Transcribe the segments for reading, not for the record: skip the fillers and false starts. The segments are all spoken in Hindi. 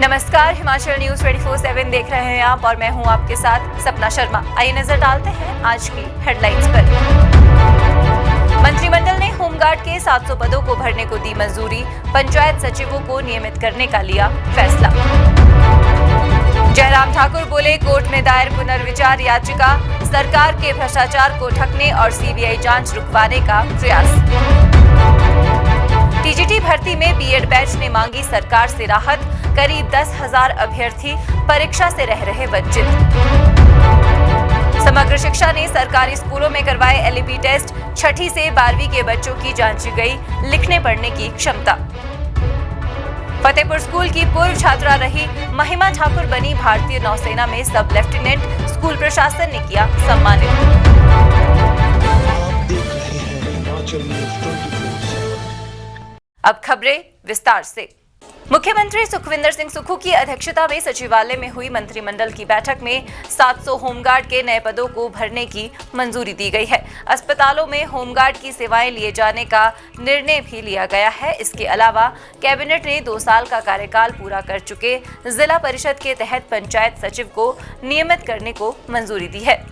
नमस्कार, हिमाचल न्यूज 24/7 देख रहे हैं आप और मैं हूं आपके साथ सपना शर्मा। आइए नजर डालते हैं आज की हेडलाइंस पर। मंत्रिमंडल ने होमगार्ड के 700 पदों को भरने को दी मंजूरी, पंचायत सचिवों को नियमित करने का लिया फैसला। जयराम ठाकुर बोले, कोर्ट में दायर पुनर्विचार याचिका, सरकार के भ्रष्टाचार को ढकने और सीबीआई जांच रुकवाने का प्रयास। टीजीटी भर्ती में बीएड बैच ने मांगी सरकार से राहत, करीब 10,000 अभ्यर्थी परीक्षा से रह रहे वंचित। समग्र शिक्षा ने सरकारी स्कूलों में करवाए एलईपी टेस्ट, 6ठी से 12वीं के बच्चों की जांची गई लिखने पढ़ने की क्षमता। फतेहपुर स्कूल की पूर्व छात्रा रही महिमा ठाकुर बनी भारतीय नौसेना में सब लेफ्टिनेंट, स्कूल प्रशासन ने किया सम्मानित। अब खबरें विस्तार से। मुख्यमंत्री सुखविंदर सिंह सुक्खू की अध्यक्षता में सचिवालय में हुई मंत्रिमंडल की बैठक में 700 होमगार्ड के नए पदों को भरने की मंजूरी दी गई है। अस्पतालों में होमगार्ड की सेवाएं लिए जाने का निर्णय भी लिया गया है। इसके अलावा कैबिनेट ने 2 साल का कार्यकाल पूरा कर चुके जिला परिषद के तहत पंचायत सचिव को नियमित करने को मंजूरी दी है।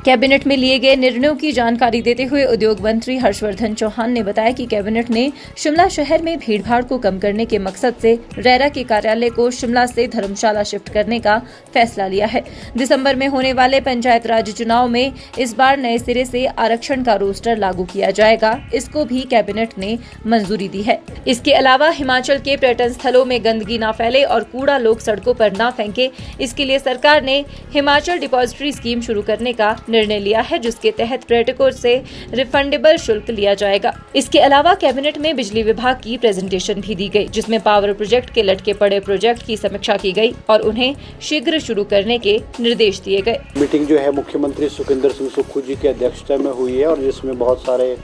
कैबिनेट में लिए गए निर्णयों की जानकारी देते हुए उद्योग मंत्री हर्षवर्धन चौहान ने बताया कि कैबिनेट ने शिमला शहर में भीड़भाड़ को कम करने के मकसद से रेरा के कार्यालय को शिमला से धर्मशाला शिफ्ट करने का फैसला लिया है। दिसंबर में होने वाले पंचायत राज चुनाव में इस बार नए सिरे से आरक्षण का रोस्टर लागू किया जाएगा। इसको भी कैबिनेट ने मंजूरी दी है। इसके अलावा हिमाचल के पर्यटन स्थलों में गंदगी न फैले और कूड़ा लोग सड़कों पर न फेंके, इसके लिए सरकार ने हिमाचल डिपॉजिटरी स्कीम शुरू करने का निर्णय लिया है, जिसके तहत पर्यटकों से रिफंडेबल शुल्क लिया जाएगा। इसके अलावा कैबिनेट में बिजली विभाग की प्रेजेंटेशन भी दी गई, जिसमें पावर प्रोजेक्ट के लटके पड़े प्रोजेक्ट की समीक्षा की गई और उन्हें शीघ्र शुरू करने के निर्देश दिए गए। मीटिंग जो है मुख्यमंत्री सुखविंदर सिंह सुक्खू जी की अध्यक्षता में हुई है और जिसमें बहुत सारे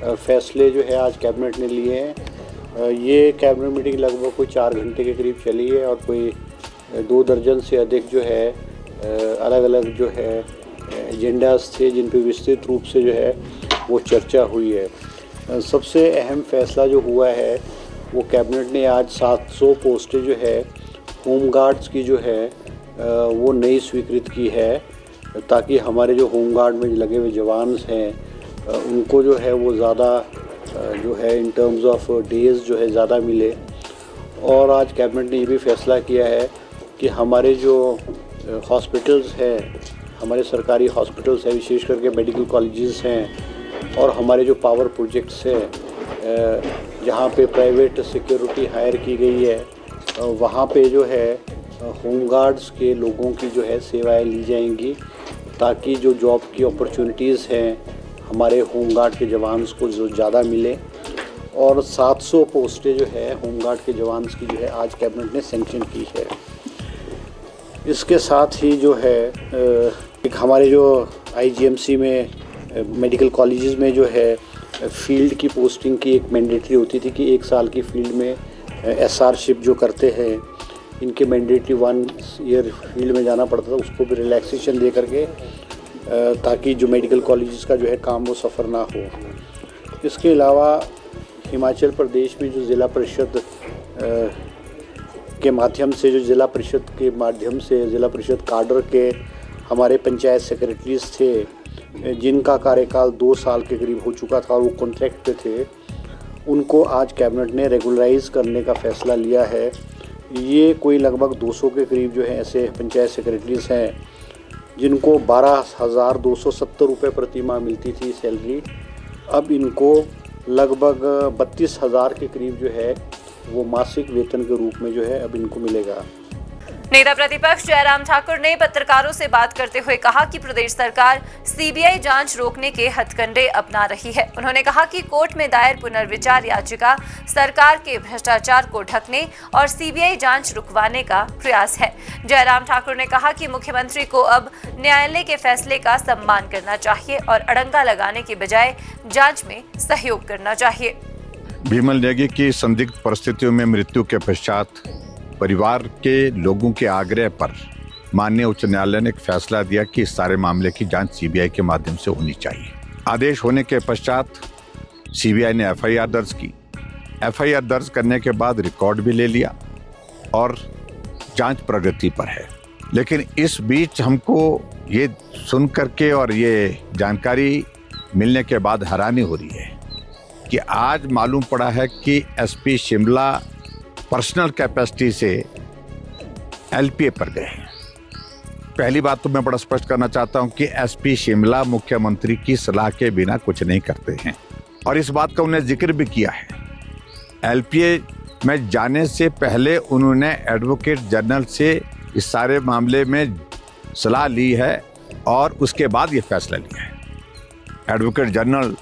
फैसले जो है आज कैबिनेट ने लिए हैं। ये कैबिनेट मीटिंग लगभग कोई 4 घंटे के करीब चली है और कोई 2 दर्जन से अधिक जो है अलग अलग जो है एजेंडास थे जिन पर विस्तृत रूप से जो है वो चर्चा हुई है। सबसे अहम फैसला जो हुआ है वो कैबिनेट ने आज 700 पोस्टें जो है होमगार्ड्स की जो है वो नई स्वीकृत की है, ताकि हमारे जो होमगार्ड में लगे हुए जवान हैं उनको जो है वो ज़्यादा जो है इन टर्म्स ऑफ डेज जो है ज़्यादा मिले। और आज कैबिनेट ने ये भी फैसला किया है कि हमारे जो हॉस्पिटल्स हैं, हमारे सरकारी हॉस्पिटल्स हैं, विशेष करके मेडिकल कॉलेजेस हैं और हमारे जो पावर प्रोजेक्ट्स हैं जहाँ पे प्राइवेट सिक्योरिटी हायर की गई है, वहाँ पे जो है होमगार्ड्स के लोगों की जो है सेवाएं ली जाएंगी, ताकि जो जॉब की अपॉर्चुनिटीज़ हैं हमारे होमगार्ड के जवान्स को जो ज़्यादा मिले। और 700 पोस्टें जो है होमगार्ड के जवान्स की जो है आज कैबिनेट ने सेंक्शन की है। इसके साथ ही जो है एक हमारे जो आईजीएमसी में मेडिकल कॉलेजेस में जो है फील्ड की पोस्टिंग की एक मैंडेटरी होती थी कि 1 साल की फील्ड में एसआरशिप जो करते हैं इनके मैंडेटरी 1 ईयर फील्ड में जाना पड़ता था, उसको भी रिलैक्सेशन दे करके ताकि जो मेडिकल कॉलेजेस का जो है काम वो सफ़र ना हो। इसके अलावा हिमाचल प्रदेश में जो ज़िला परिषद के माध्यम से ज़िला परिषद काडर के हमारे पंचायत सेक्रेटरीज थे जिनका कार्यकाल 2 साल के करीब हो चुका था और वो कॉन्ट्रैक्ट पे थे, उनको आज कैबिनेट ने रेगुलराइज करने का फ़ैसला लिया है। ये कोई लगभग 200 के करीब जो है ऐसे पंचायत सेक्रेटरीज हैं जिनको 12,270 रुपये प्रति माह मिलती थी सैलरी। अब इनको लगभग 32,000 के करीब जो है वो मासिक वेतन के रूप में जो है अब इनको मिलेगा। नेता प्रतिपक्ष जयराम ठाकुर ने पत्रकारों से बात करते हुए कहा कि प्रदेश सरकार सीबीआई जांच रोकने के हथकंडे अपना रही है। उन्होंने कहा कि कोर्ट में दायर पुनर्विचार याचिका सरकार के भ्रष्टाचार को ढकने और सीबीआई जांच रुकवाने का प्रयास है। जयराम ठाकुर ने कहा कि मुख्यमंत्री को अब न्यायालय के फैसले का सम्मान करना चाहिए और अड़ंगा लगाने के बजाय जांच में सहयोग करना चाहिए। भीमल नेगी की संदिग्ध परिस्थितियों में मृत्यु के पश्चात परिवार के लोगों के आग्रह पर माननीय उच्च न्यायालय ने एक फैसला दिया कि इस सारे मामले की जांच सीबीआई के माध्यम से होनी चाहिए। आदेश होने के पश्चात सीबीआई ने एफआईआर दर्ज की। एफआईआर दर्ज करने के बाद रिकॉर्ड भी ले लिया और जांच प्रगति पर है। लेकिन इस बीच हमको ये सुन करके और ये जानकारी मिलने के बाद हैरानी हो रही है कि आज मालूम पड़ा है कि एसपी शिमला पर्सनल कैपेसिटी से एलपीए पर गए हैं। पहली बात तो मैं बड़ा स्पष्ट करना चाहता हूं कि एसपी शिमला मुख्यमंत्री की सलाह के बिना कुछ नहीं करते हैं और इस बात का उन्हें जिक्र भी किया है। एलपीए में जाने से पहले उन्होंने एडवोकेट जनरल से इस सारे मामले में सलाह ली है और उसके बाद ये फैसला लिया है। एडवोकेट जनरल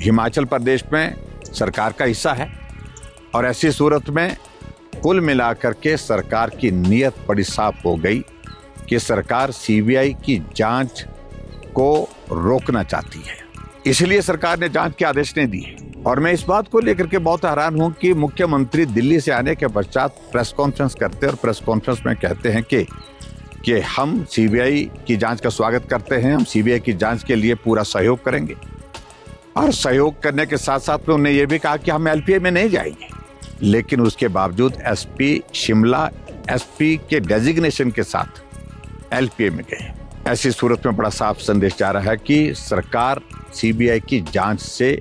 हिमाचल प्रदेश में सरकार का हिस्सा है और ऐसी सूरत में कुल मिलाकर के सरकार की नीयत बड़ी साफ हो गई कि सरकार सीबीआई की जांच को रोकना चाहती है। इसलिए सरकार ने जांच के आदेश नहीं दिए और मैं इस बात को लेकर के बहुत हैरान हूं कि मुख्यमंत्री दिल्ली से आने के पश्चात प्रेस कॉन्फ्रेंस करते हैं और प्रेस कॉन्फ्रेंस में कहते हैं कि हम सीबीआई की जांच का स्वागत करते हैं, हम सीबीआई की जांच के लिए पूरा सहयोग करेंगे और सहयोग करने के साथ साथ में उन्होंने ये भी कहा कि हम एलपीए में नहीं जाएंगे। लेकिन उसके बावजूद एसपी शिमला एसपी के डेजिग्नेशन के साथ एलपीए में गए। ऐसी सूरत में बड़ा साफ संदेश जा रहा है कि सरकार सीबीआई की जांच से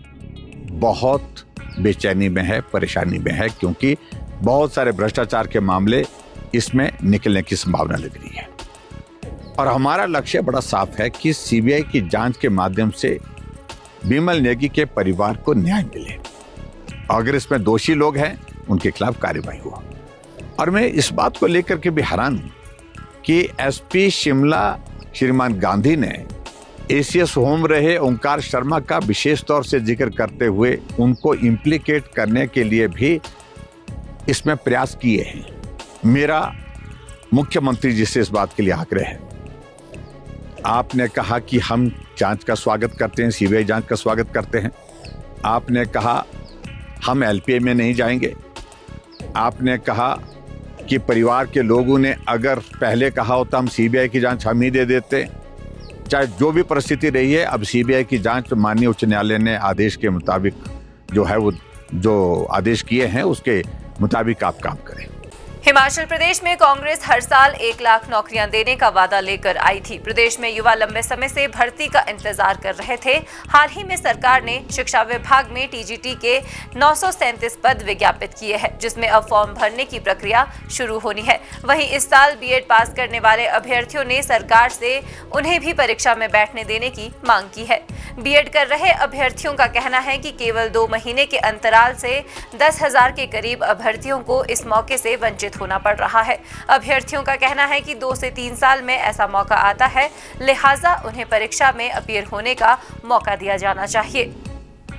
बहुत बेचैनी में है, परेशानी में है, क्योंकि बहुत सारे भ्रष्टाचार के मामले इसमें निकलने की संभावना लग रही है। और हमारा लक्ष्य बड़ा साफ है कि सीबीआई की जांच के माध्यम से बिमल नेगी के परिवार को न्याय मिले। अगर इसमें दोषी लोग हैं उनके खिलाफ कार्रवाई हो। और मैं इस बात को लेकर के भी हैरान हूं कि एसपी शिमला श्रीमान गांधी ने एसीएस होम रहे ओंकार शर्मा का विशेष तौर से जिक्र करते हुए उनको इम्प्लीकेट करने के लिए भी इसमें प्रयास किए हैं। मेरा मुख्यमंत्री जी से इस बात के लिए आग्रह है, आपने कहा कि हम जांच का स्वागत करते हैं, सीबीआई जांच का स्वागत करते हैं। आपने कहा हम एलपीए में नहीं जाएंगे। आपने कहा कि परिवार के लोगों ने अगर पहले कहा होता हम सीबीआई की जांच हम ही दे देते। चाहे जो भी परिस्थिति रही है, अब सीबीआई की जांच माननीय उच्च न्यायालय ने आदेश के मुताबिक जो है वो जो आदेश किए हैं उसके मुताबिक आप काम करें। हिमाचल प्रदेश में कांग्रेस हर साल 1 लाख नौकरियां देने का वादा लेकर आई थी। प्रदेश में युवा लंबे समय से भर्ती का इंतजार कर रहे थे। हाल ही में सरकार ने शिक्षा विभाग में टीजीटी के 937 पद विज्ञापित किए हैं, जिसमें अब फॉर्म भरने की प्रक्रिया शुरू होनी है। वहीं इस साल बीएड पास करने वाले अभ्यर्थियों ने सरकार से उन्हें भी परीक्षा में बैठने देने की मांग की है। बीएड कर रहे अभ्यर्थियों का कहना है कि केवल 2 महीने के अंतराल से 10,000 के करीब अभ्यर्थियों को इस मौके से वंचित होना पड़ रहा है। अभ्यर्थियों का कहना है कि 2 से 3 साल में ऐसा मौका आता है, लिहाजा उन्हें परीक्षा में अपीयर होने का मौका दिया जाना चाहिए।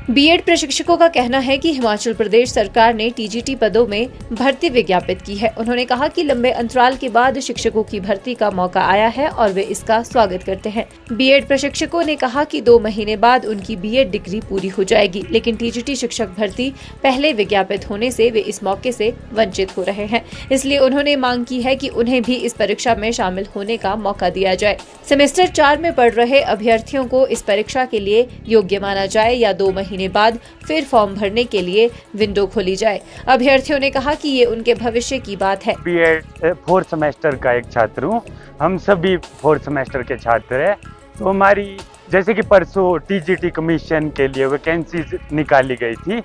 बीएड प्रशिक्षकों का कहना है कि हिमाचल प्रदेश सरकार ने टीजीटी पदों में भर्ती विज्ञापित की है। उन्होंने कहा कि लंबे अंतराल के बाद शिक्षकों की भर्ती का मौका आया है और वे इसका स्वागत करते हैं। बीएड प्रशिक्षकों ने कहा कि 2 महीने बाद उनकी बीएड डिग्री पूरी हो जाएगी, लेकिन टीजीटी शिक्षक भर्ती पहले विज्ञापित होने से वे इस मौके से वंचित हो रहे हैं। इसलिए उन्होंने मांग की है कि उन्हें भी इस परीक्षा में शामिल होने का मौका दिया जाए। सेमेस्टर 4 में पढ़ रहे अभ्यर्थियों को इस परीक्षा के लिए योग्य माना जाए या 2 महीने बाद फिर फॉर्म भरने के लिए विंडो खोली जाए। अभ्यर्थियों ने कहा कि ये उनके भविष्य की बात है। बीएड 4th सेमेस्टर का एक छात्र हूँ, हम सभी 4th सेमेस्टर के छात्र हैं। तो हमारी जैसे कि परसों टीजीटी कमीशन के लिए वैकेंसीज निकाली गई थी,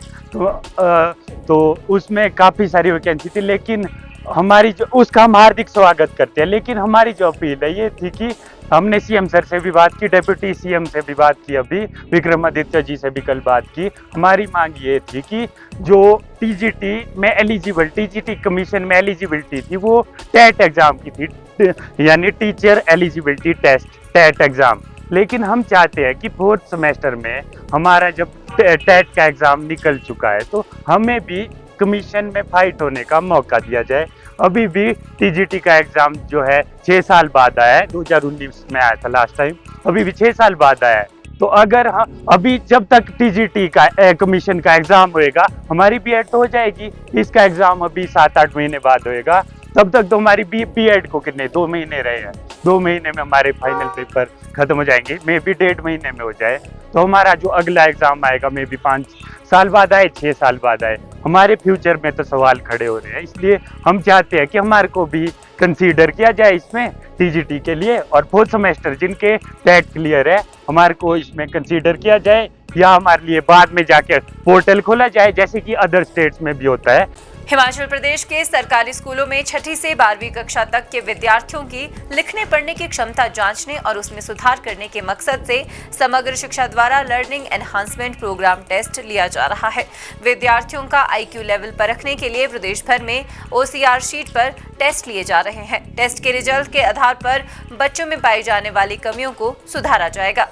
तो उसमें काफ़ी सारी वैकेंसी थी, लेकिन हमारी जो उसका हम हार्दिक स्वागत करते हैं। लेकिन हमारी जो अपील है ये थी कि हमने सीएम सर से भी बात की, डिप्टी सीएम से भी बात की, अभी विक्रमादित्य जी से भी कल बात की। हमारी मांग ये थी कि जो टीजीटी में एलिजिबल, टीजीटी कमीशन में एलिजिबिलिटी थी वो टेट एग्जाम की थी, यानी teacher eligibility test, TET exam. लेकिन हम चाहते हैं कि 4th सेमेस्टर में हमारा जब टेट का एग्जाम निकल चुका है तो हमें भी कमीशन में फाइट होने का मौका दिया जाए। अभी भी टीजीटी का एग्जाम जो है 6 साल बाद आया है, 2019 में आया था लास्ट टाइम, अभी भी 6 साल बाद आया है। तो अगर अभी जब तक टीजीटी का कमीशन का एग्जाम होएगा हमारी बीएड तो हो जाएगी, इसका एग्जाम अभी 7-8 महीने बाद होएगा, तब तक तो हमारी बीएड को कितने 2 महीने रहे हैं, 2 महीने में हमारे फाइनल पेपर खत्म हो जाएंगे, मे बी 1.5 महीने में हो जाए। तो हमारा जो अगला एग्जाम आएगा मे बी साल बाद आए, 6 साल बाद आए, हमारे फ्यूचर में तो सवाल खड़े हो रहे हैं। इसलिए हम चाहते हैं कि हमारे को भी कंसीडर किया जाए इसमें टीजीटी के लिए, और 4th सेमेस्टर जिनके टेट क्लियर है हमारे को इसमें कंसीडर किया जाए, या हमारे लिए बाद में जाकर पोर्टल खोला जाए जैसे कि अदर स्टेट्स में भी होता है। हिमाचल प्रदेश के सरकारी स्कूलों में 6ठी से 12वीं कक्षा तक के विद्यार्थियों की लिखने पढ़ने की क्षमता जांचने और उसमें सुधार करने के मकसद से समग्र शिक्षा द्वारा लर्निंग एनहांसमेंट प्रोग्राम टेस्ट लिया जा रहा है। विद्यार्थियों का आईक्यू लेवल परखने के लिए प्रदेश भर में OCR शीट पर टेस्ट लिए जा रहे हैं। टेस्ट के रिजल्ट के आधार पर बच्चों में पाई जाने वाली कमियों को सुधारा जाएगा।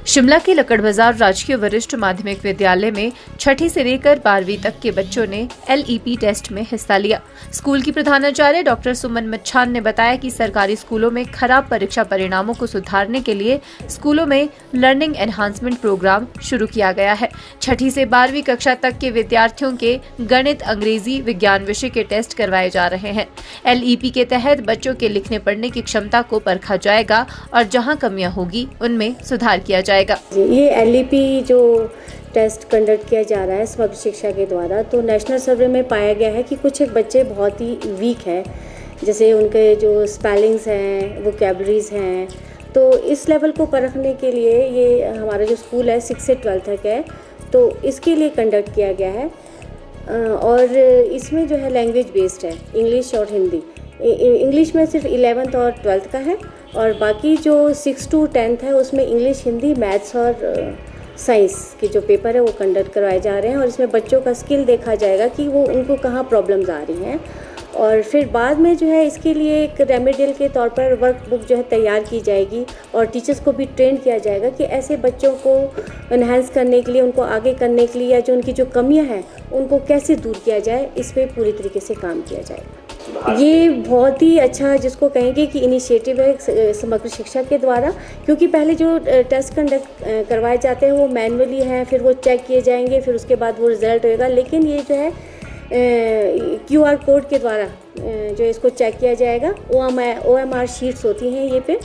शिमला के लक्कड़ बाजार राजकीय वरिष्ठ माध्यमिक विद्यालय में 6ठी से लेकर 12वीं तक के बच्चों ने LEP टेस्ट में हिस्सा लिया। स्कूल की प्रधानाचार्य डॉक्टर सुमन मच्छान ने बताया कि सरकारी स्कूलों में खराब परीक्षा परिणामों को सुधारने के लिए स्कूलों में लर्निंग एनहांसमेंट प्रोग्राम शुरू किया गया है। 6ठी से 12वीं कक्षा तक के विद्यार्थियों के गणित, अंग्रेजी, विज्ञान विषय के टेस्ट करवाए जा रहे हैं। LEP के तहत बच्चों के लिखने पढ़ने की क्षमता को परखा जाएगा और जहां कमियां होगी उनमें सुधार किया जाएगा। ये LEP जो टेस्ट कंडक्ट किया जा रहा है समग्र शिक्षा के द्वारा, तो नेशनल सर्वे में पाया गया है कि कुछ एक बच्चे बहुत ही वीक हैं, जैसे उनके जो स्पेलिंग्स हैं, वोकैबलरीज हैं, तो इस लेवल को परखने के लिए ये हमारा जो स्कूल है 6 से 12 तक है, तो इसके लिए कंडक्ट किया गया है। और इसमें जो है लैंग्वेज बेस्ड है, इंग्लिश और हिंदी। इंग्लिश में सिर्फ 11th और 12th का है, और बाकी जो 6 to 10th है उसमें इंग्लिश, हिंदी, मैथ्स और साइंस के जो पेपर है वो कंडक्ट करवाए जा रहे हैं। और इसमें बच्चों का स्किल देखा जाएगा कि वो उनको कहाँ प्रॉब्लम्स आ रही हैं, और फिर बाद में जो है इसके लिए एक रेमेडियल के तौर पर वर्कबुक जो है तैयार की जाएगी, और टीचर्स को भी ट्रेन किया जाएगा कि ऐसे बच्चों को एनहांस करने के लिए, उनको आगे करने के लिए, या जो उनकी जो कमियां हैं उनको कैसे दूर किया जाए, इस पर पूरी तरीके से काम किया जाएगा। ये बहुत ही अच्छा जिसको कहेंगे कि इनिशिएटिव है समग्र शिक्षा के द्वारा, क्योंकि पहले जो टेस्ट कंडक्ट करवाए जाते हैं वो मैनुअली हैं, फिर वो चेक किए जाएंगे, फिर उसके बाद वो रिज़ल्ट होएगा। लेकिन ये जो है QR कोड के द्वारा जो इसको चेक किया जाएगा, OMR शीट्स होती हैं ये पे,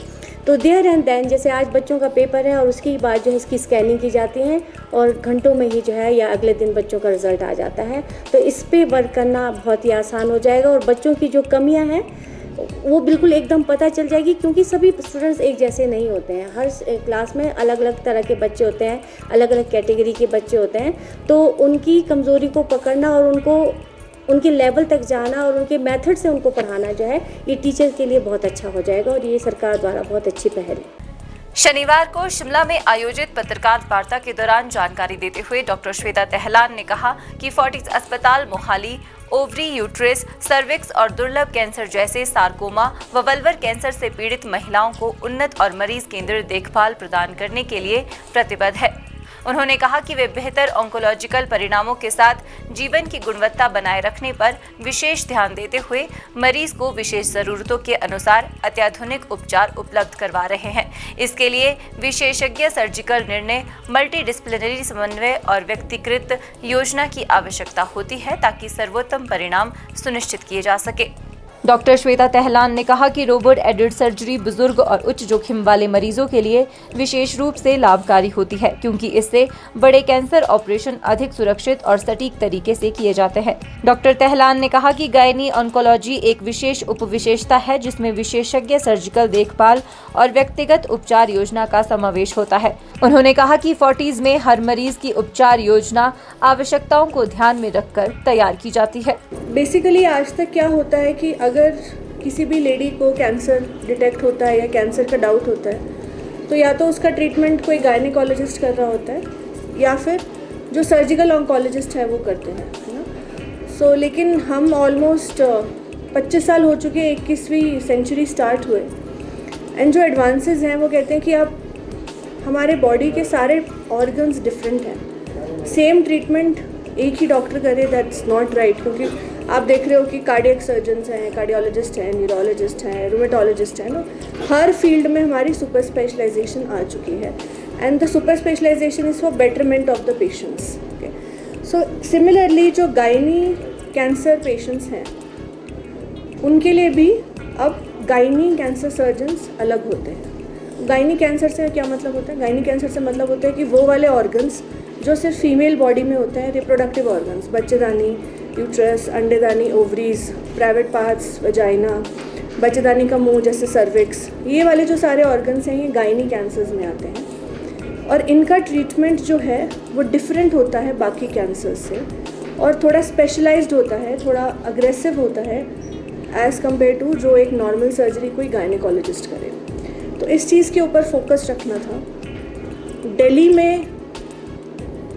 तो देयर एंड देन जैसे आज बच्चों का पेपर है और उसके बाद जो है इसकी स्कैनिंग की जाती है और घंटों में ही जो है या अगले दिन बच्चों का रिज़ल्ट आ जाता है। तो इस पे वर्क करना बहुत ही आसान हो जाएगा, और बच्चों की जो कमियां हैं वो बिल्कुल एकदम पता चल जाएगी, क्योंकि सभी स्टूडेंट्स एक जैसे नहीं होते हैं। हर क्लास में अलग अलग तरह के बच्चे होते हैं, अलग अलग कैटेगरी के बच्चे होते हैं, तो उनकी कमज़ोरी को पकड़ना और उनको उनके लेवल तक जाना और उनके मेथड से उनको पढ़ाना जो है ये टीचर के लिए बहुत अच्छा हो जाएगा, और ये सरकार द्वारा बहुत अच्छी पहल है। शनिवार को शिमला में आयोजित पत्रकार वार्ता के दौरान जानकारी देते हुए डॉक्टर श्वेता तेहलान ने कहा कि फोर्टिस अस्पताल मोहाली ओवरी, यूट्रस, सर्विक्स और दुर्लभ कैंसर जैसे सार्कोमा व वल्वर कैंसर से पीड़ित महिलाओं को उन्नत और मरीज केंद्रित देखभाल प्रदान करने के लिए प्रतिबद्ध है। उन्होंने कहा कि वे बेहतर ऑन्कोलॉजिकल परिणामों के साथ जीवन की गुणवत्ता बनाए रखने पर विशेष ध्यान देते हुए मरीज को विशेष जरूरतों के अनुसार अत्याधुनिक उपचार उपलब्ध करवा रहे हैं। इसके लिए विशेषज्ञ सर्जिकल निर्णय, मल्टीडिसिप्लिनरी समन्वय और व्यक्तिकृत योजना की आवश्यकता होती है ताकि सर्वोत्तम परिणाम सुनिश्चित किए जा सके। डॉक्टर श्वेता तेहलान ने कहा कि रोबोट एडेड सर्जरी बुजुर्ग और उच्च जोखिम वाले मरीजों के लिए विशेष रूप से लाभकारी होती है, क्योंकि इससे बड़े कैंसर ऑपरेशन अधिक सुरक्षित और सटीक तरीके से किए जाते हैं। डॉक्टर तेहलान ने कहा कि गायनी ऑन्कोलॉजी एक विशेष उपविशेषता है जिसमें विशेषज्ञ सर्जिकल देखभाल और व्यक्तिगत उपचार योजना का समावेश होता है। उन्होंने कहा कि फोर्टिस में हर मरीज की उपचार योजना आवश्यकताओं को ध्यान में रखकर तैयार की जाती है। बेसिकली आज तक क्या होता है कि अगर किसी भी लेडी को कैंसर डिटेक्ट होता है या कैंसर का डाउट होता है, तो या तो उसका ट्रीटमेंट कोई गायनेकोलॉजिस्ट कर रहा होता है या फिर जो सर्जिकल ऑन्कोलॉजिस्ट है वो करते हैं, है ना। लेकिन हम ऑलमोस्ट 25 साल हो चुके, 21वीं सेंचुरी स्टार्ट हुए, एंड जो एडवांसेस हैं वो कहते हैं कि अब हमारे बॉडी के सारे ऑर्गन्स डिफरेंट हैं। सेम ट्रीटमेंट एक ही डॉक्टर करे, दैट्स नॉट राइट, क्योंकि आप देख रहे हो कि कार्डियक सर्जन्स हैं, कार्डियोलॉजिस्ट हैं, न्यूरोलॉजिस्ट हैं, रूमेटोलॉजिस्ट हैं ना। हर फील्ड में हमारी सुपर स्पेशलाइजेशन आ चुकी है, and the super specialization is for betterment of the patients. Okay, so similarly जो गायनी कैंसर पेशेंट्स हैं उनके लिए भी अब गायनी कैंसर सर्जन्स अलग होते हैं। गायनी कैंसर से क्या मतलब होता है? गायनी कैंसर से मतलब होता है कि वो वाले ऑर्गन्स जो सिर्फ फीमेल बॉडी में होते हैं, रिप्रोडक्टिव ऑर्गन्स, बच्चेदानी, यूट्रस, अंडेदानी, ओवरीज, प्राइवेट पार्ट्स, वजाइना, बच्चेदानी का मुंह जैसे सर्विक्स, ये वाले जो सारे ऑर्गन्स हैं ये गायनी कैंसर्स में आते हैं और इनका ट्रीटमेंट जो है वो डिफरेंट होता है बाकी कैंसर्स से और थोड़ा स्पेशलाइज्ड होता है, थोड़ा अग्रेसिव होता है एज़ कम्पेयर टू जो एक नॉर्मल सर्जरी कोई गायनेकोलॉजिस्ट करे। तो इस चीज़ के ऊपर फोकस रखना था। दिल्ली में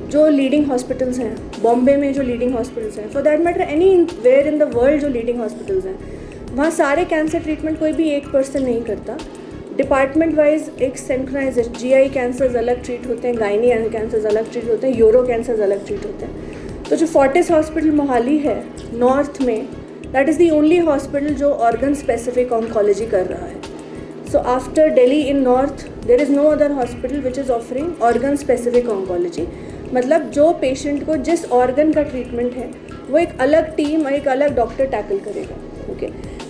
जो लीडिंग हॉस्पिटल्स हैं, बॉम्बे में जो लीडिंग हॉस्पिटल्स हैं, for that matter anywhere in the world जो लीडिंग हॉस्पिटल्स हैं, वहाँ सारे कैंसर ट्रीटमेंट कोई भी एक पर्सन नहीं करता। डिपार्टमेंट वाइज एक सेंट्रलाइज GI कैंसर्स अलग ट्रीट होते हैं, गायनी कैंसर्स अलग ट्रीट होते हैं, यूरो कैंसर्स अलग ट्रीट होते हैं। तो जो फोर्टिस हॉस्पिटल मोहाली है नॉर्थ में, that is the only hospital जो ऑर्गन स्पेसिफिक ऑन्कोलॉजी कर रहा है। So after Delhi in north there is no other hospital which is offering organ specific oncology. मतलब जो पेशेंट को जिस ऑर्गन का ट्रीटमेंट है वो एक अलग टीम, एक अलग डॉक्टर टैकल करेगा। ओके,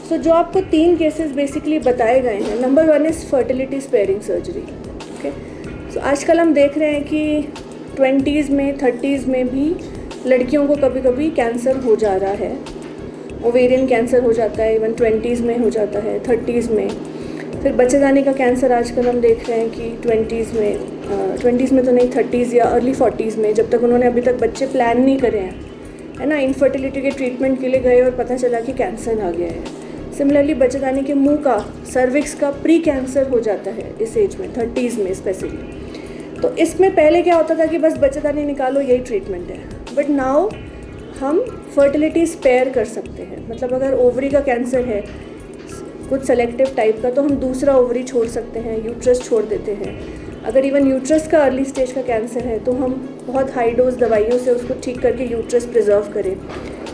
सो जो आपको 3 केसेस बेसिकली बताए गए हैं, number 1 is fertility sparing surgery. Okay, so आजकल हम देख रहे हैं कि 20s में 30s में भी लड़कियों को कभी कभी कैंसर हो जा रहा है, ओवेरियन कैंसर हो जाता है, इवन 20s में हो जाता है, 30s में। फिर बच्चेदानी का कैंसर आजकल हम देख रहे हैं कि 20s में तो नहीं, 30s या अर्ली 40s में, जब तक उन्होंने अभी तक बच्चे प्लान नहीं करे हैं, है ना, इनफर्टिलिटी के ट्रीटमेंट के लिए गए और पता चला कि कैंसर आ गया है। सिमिलरली बच्चेदानी के मुंह का, सर्विक्स का प्री कैंसर हो जाता है इस एज में, 30s में स्पेसिफिकली। तो इसमें पहले क्या होता था कि बस बच्चेदानी निकालो, यही ट्रीटमेंट है। बट नाउ हम फर्टिलिटी स्पेयर कर सकते हैं। मतलब अगर ओवरी का कैंसर है कुछ सेलेक्टिव टाइप का, तो हम दूसरा ओवरी छोड़ सकते हैं, यूट्रस छोड़ देते हैं। अगर इवन यूट्रस का अर्ली स्टेज का कैंसर है तो हम बहुत हाई डोज दवाइयों से उसको ठीक करके यूट्रस प्रिजर्व करें।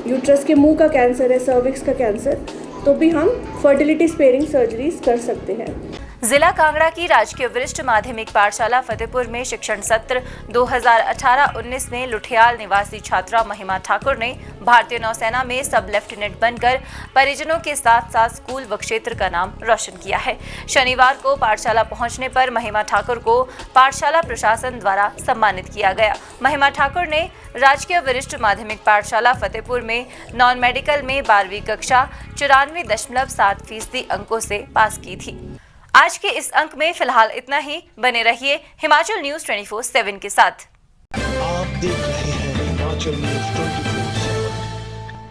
यूट्रस के मुंह का कैंसर है, सर्विक्स का कैंसर, तो भी हम फर्टिलिटी स्पेयरिंग सर्जरीज कर सकते हैं। जिला कांगड़ा की राजकीय वरिष्ठ माध्यमिक पाठशाला फतेहपुर में शिक्षण सत्र 2018-19 में लुठियाल निवासी छात्रा महिमा ठाकुर ने भारतीय नौसेना में सब लेफ्टिनेंट बनकर परिजनों के साथ साथ स्कूल व क्षेत्र का नाम रोशन किया है। शनिवार को पाठशाला पहुंचने पर महिमा ठाकुर को पाठशाला प्रशासन द्वारा सम्मानित किया गया। महिमा ठाकुर ने राजकीय वरिष्ठ माध्यमिक पाठशाला फतेहपुर में नॉन मेडिकल में 12वीं कक्षा 94.7% अंकों से पास की थी। आज के इस अंक में फिलहाल इतना ही। बने रहिए हिमाचल न्यूज 24/7 के साथ। आप देख रहे हैं हिमाचल न्यूज